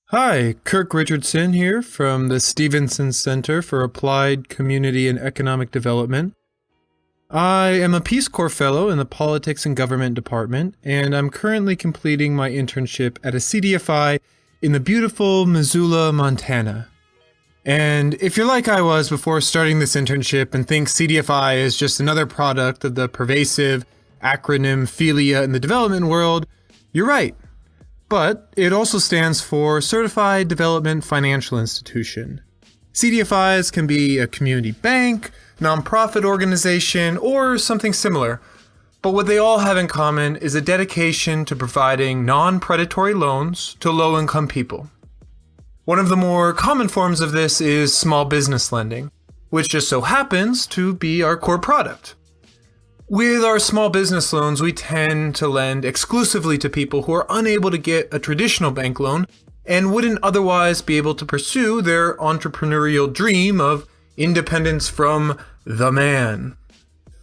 Hi, Kirk Richardson here from the Stevenson Center for Applied Community and Economic Development. I am a Peace Corps Fellow in the Politics and Government Department, and I'm currently completing my internship at a CDFI in the beautiful Missoula, Montana. And if you're like I was before starting this internship and think CDFI is just another product of the pervasive acronym FILIA in the development world, you're right. But it also stands for Certified Development Financial Institution. CDFIs can be a community bank, nonprofit organization, or something similar. But what they all have in common is a dedication to providing non-predatory loans to low-income people. One of the more common forms of this is small business lending, which just so happens to be our core product. With our small business loans, we tend to lend exclusively to people who are unable to get a traditional bank loan and wouldn't otherwise be able to pursue their entrepreneurial dream of independence from the man.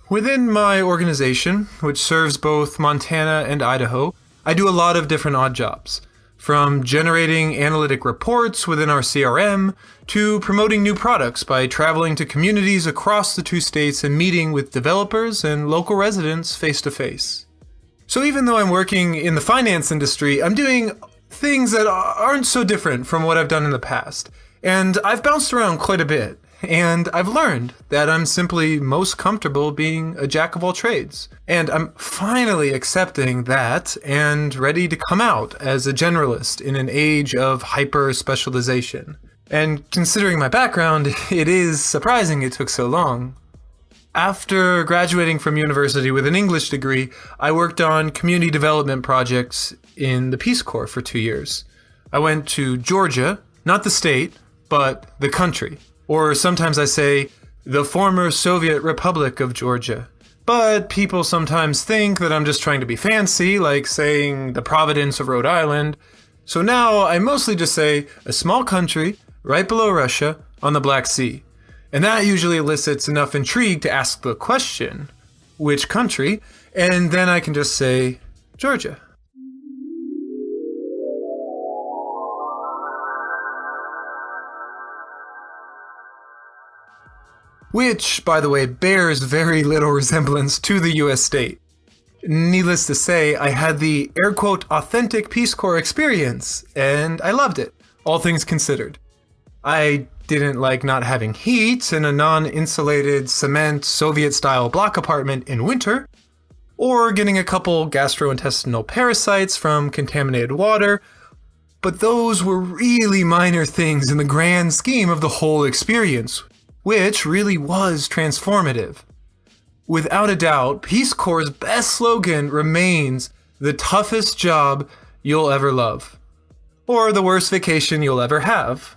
Within my organization, which serves both Montana and Idaho, I do a lot of different odd jobs. From generating analytic reports within our CRM, to promoting new products by traveling to communities across the two states and meeting with developers and local residents face to face. So even though I'm working in the finance industry, I'm doing things that aren't so different from what I've done in the past. And I've bounced around quite a bit. And I've learned that I'm simply most comfortable being a jack of all trades. And I'm finally accepting that and ready to come out as a generalist in an age of hyper-specialization. And considering my background, it is surprising it took so long. After graduating from university with an English degree, I worked on community development projects in the Peace Corps for 2 years. I went to Georgia, not the state, but the country. Or sometimes I say, the former Soviet Republic of Georgia. But people sometimes think that I'm just trying to be fancy, like saying the Providence of Rhode Island. So now I mostly just say, a small country, right below Russia, on the Black Sea. And that usually elicits enough intrigue to ask the question, which country? And then I can just say, Georgia. Which, by the way, bears very little resemblance to the US state. Needless to say, I had the air quote authentic Peace Corps experience, and I loved it, all things considered. I didn't like not having heat in a non-insulated cement Soviet-style block apartment in winter, or getting a couple gastrointestinal parasites from contaminated water, but those were really minor things in the grand scheme of the whole experience, which really was transformative. Without a doubt, Peace Corps' best slogan remains the toughest job you'll ever love, or the worst vacation you'll ever have.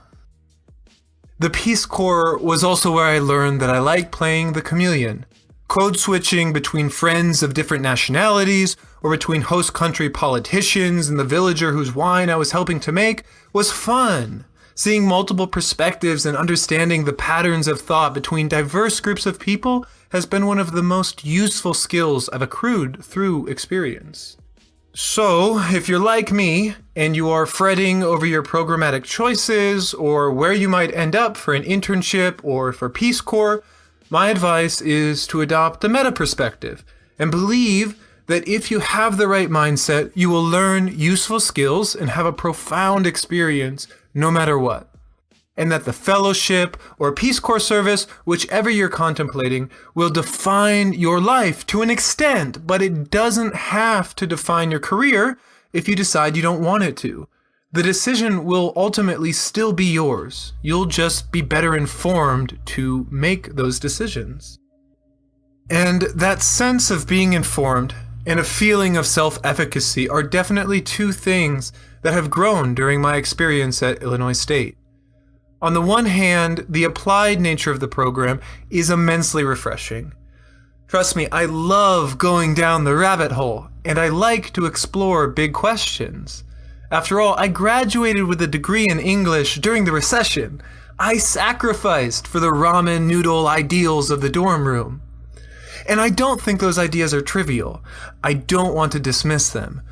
The Peace Corps was also where I learned that I like playing the chameleon, code switching between friends of different nationalities or between host country politicians and the villager whose wine I was helping to make was fun. Seeing multiple perspectives and understanding the patterns of thought between diverse groups of people has been one of the most useful skills I've accrued through experience. So, if you're like me, and you are fretting over your programmatic choices, or where you might end up for an internship or for Peace Corps, my advice is to adopt the meta perspective, and believe that if you have the right mindset, you will learn useful skills and have a profound experience no matter what. And that the fellowship or Peace Corps service, whichever you're contemplating, will define your life to an extent, but it doesn't have to define your career if you decide you don't want it to. The decision will ultimately still be yours. You'll just be better informed to make those decisions. And that sense of being informed and a feeling of self-efficacy are definitely two things that have grown during my experience at Illinois State. On the one hand, the applied nature of the program is immensely refreshing. Trust me, I love going down the rabbit hole, and I like to explore big questions. After all, I graduated with a degree in English during the recession. I sacrificed for the ramen noodle ideals of the dorm room. And I don't think those ideas are trivial. I don't want to dismiss them.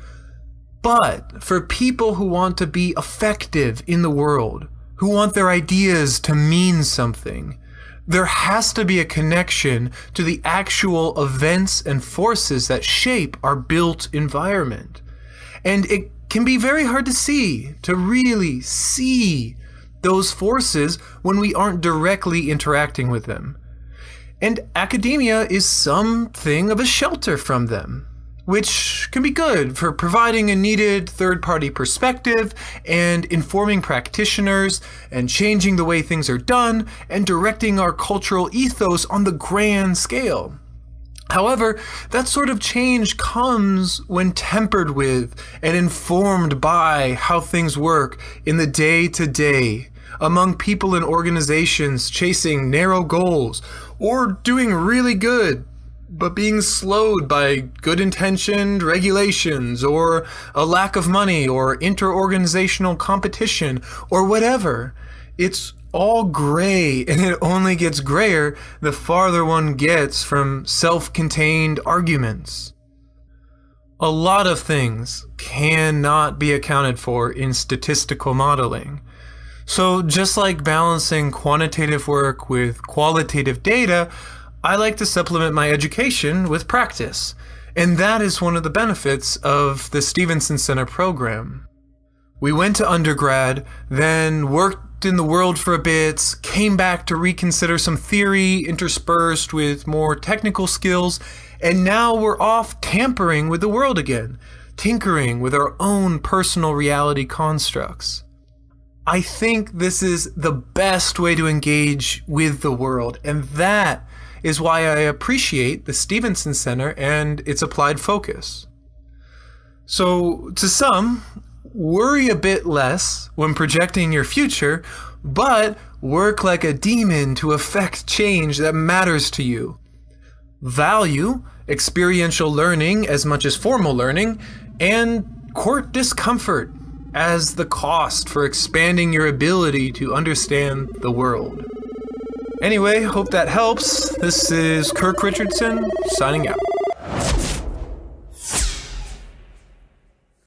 But for people who want to be effective in the world, who want their ideas to mean something, there has to be a connection to the actual events and forces that shape our built environment. And it can be very hard to really see those forces when we aren't directly interacting with them. And academia is something of a shelter from them, which can be good for providing a needed third-party perspective and informing practitioners and changing the way things are done and directing our cultural ethos on the grand scale. However, that sort of change comes when tempered with and informed by how things work in the day-to-day among people and organizations chasing narrow goals or doing really good, but being slowed by good-intentioned regulations or a lack of money or inter-organizational competition or whatever. It's all gray, and it only gets grayer the farther one gets from self-contained arguments. A lot of things cannot be accounted for in statistical modeling. So just like balancing quantitative work with qualitative data, I like to supplement my education with practice. And that is one of the benefits of the Stevenson Center program. We went to undergrad, then worked in the world for a bit, came back to reconsider some theory interspersed with more technical skills, and now we're off tampering with the world again, tinkering with our own personal reality constructs. I think this is the best way to engage with the world, and that is why I appreciate the Stevenson Center and its applied focus. So, to some, worry a bit less when projecting your future, but work like a demon to affect change that matters to you. Value experiential learning as much as formal learning, and court discomfort as the cost for expanding your ability to understand the world. Anyway, hope that helps. This is Kirk Richardson, signing out.